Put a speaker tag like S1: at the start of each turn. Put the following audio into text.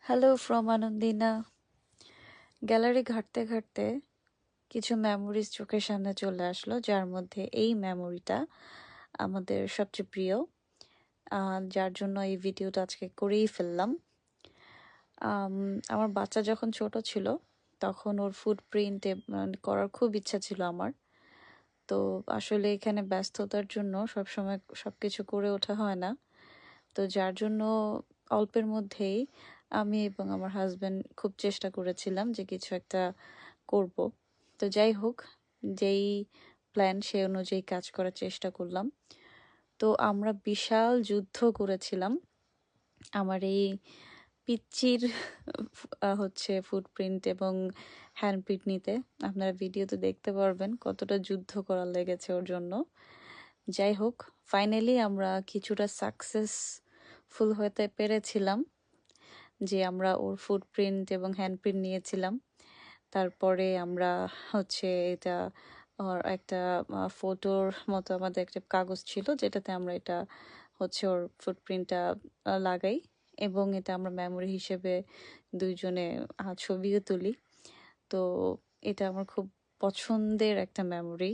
S1: Hello from আনন্দিনা। Gallery ঘাঁটতে ঘাঁটতে কিছু মেমোরিজ চোখের সামনে চলে আসলো, যার মধ্যে এই মেমোরিটা আমাদের সবচেয়ে প্রিয়, যার জন্য এই ভিডিওটা আজকে করেই ফেললাম। আম, আমার বাচ্চা যখন ছোট ছিল তখন ওর ফুটপ্রিন্ট করার খুব ইচ্ছা ছিল আমার। তো আসলে এখানে ব্যস্ততার জন্য সবসময় সবকিছু করে ওঠা হয় না। তো যার জন্য অল্পের মধ্যেই আমি এবং আমার হাজবেন্ড খুব চেষ্টা করেছিলাম যে কিছু একটা করব। তো যাই হোক, যেই প্ল্যান সেই অনুযায়ী কাজ করার চেষ্টা করলাম। তো আমরা বিশাল যুদ্ধ করেছিলাম আমার এই পিচ্চির হচ্ছে ফুটপ্রিন্ট এবং হ্যান্ডপ্রিন্ট নিতে। আপনারা ভিডিওতে দেখতে পারবেন কতটা যুদ্ধ করা লেগেছে ওর জন্য। যাই হোক, ফাইনালি আমরা কিছুটা সাকসেসফুল হতে পেরেছিলাম যে আমরা ওর ফুটপ্রিন্ট এবং হ্যান্ডপ্রিন্ট নিয়েছিলাম। তারপরে আমরা হচ্ছে এটা ওর একটা ফটোর মতো আমাদের একটা কাগজ ছিল, যেটাতে আমরা এটা হচ্ছে ওর ফুটপ্রিন্টটা লাগাই এবং এটা আমরা মেমোরি হিসেবে দুইজনে ছবিও তুলি। তো এটা আমার খুব পছন্দের একটা মেমোরি।